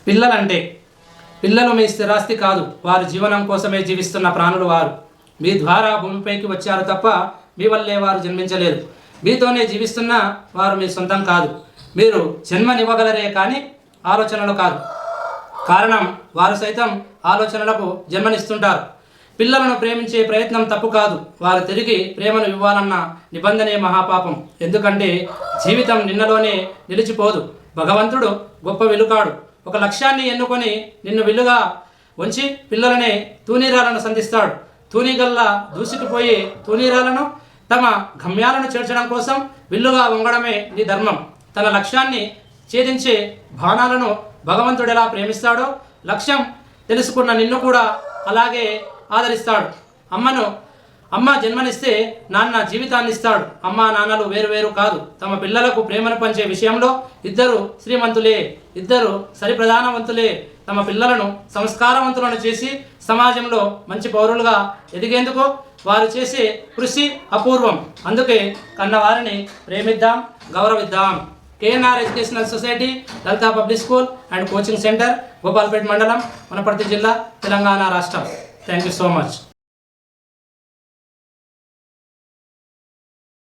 పిల్లలంటే పిల్లలు మీ స్థిరాస్తి కాదు, వారి జీవనం కోసమే జీవిస్తున్న ప్రాణులు వారు. మీ ద్వారా భూమిపైకి వచ్చారు తప్ప మీ వల్లే వారు జన్మించలేదు. మీతోనే జీవిస్తున్న వారు మీ సొంతం కాదు. మీరు జన్మనివ్వగలరే కానీ ఆలోచనలు కాదు. కారణం వారు సైతం ఆలోచనలకు జన్మనిస్తుంటారు. పిల్లలను ప్రేమించే ప్రయత్నం తప్పు కాదు, వారు తిరిగి ప్రేమను ఇవ్వాలన్న నిబంధనే మహాపాపం. ఎందుకంటే జీవితం నిన్నలోనే నిలిచిపోదు. భగవంతుడు గొప్ప వెలుకాడు. ఒక లక్ష్యాన్ని ఎన్నుకొని నిన్ను విల్లుగా ఉంచి పిల్లలనే తూనీరాలను సంధిస్తాడు. తూనీగల్లా దూసుకుపోయి తూనీరాలను తమ గమ్యాలను చేర్చడం కోసం విల్లుగా వంగడమే నీ ధర్మం. తన లక్ష్యాన్ని ఛేదించే బాణాలను భగవంతుడు ఎలా ప్రేమిస్తాడో లక్ష్యం తెలుసుకున్న నిన్ను కూడా అలాగే ఆదరిస్తాడు. అమ్మ జన్మనిస్తే నాన్న జీవితాన్ని ఇస్తాడు. అమ్మా నాన్నలు వేరు కాదు. తమ పిల్లలకు ప్రేమను పంచే విషయంలో ఇద్దరు శ్రీమంతులే, ఇద్దరు సరిప్రధానవంతులే. తమ పిల్లలను సంస్కారవంతులను చేసి సమాజంలో మంచి పౌరులుగా ఎదిగేందుకు వారు చేసే కృషి అపూర్వం. అందుకే కన్నవారిని ప్రేమిద్దాం, గౌరవిద్దాం. KNR educational society, Lalitha public school and coaching centre, Gopalpet మండలం, వనపర్తి జిల్లా, తెలంగాణ రాష్ట్రం. Thank you so much.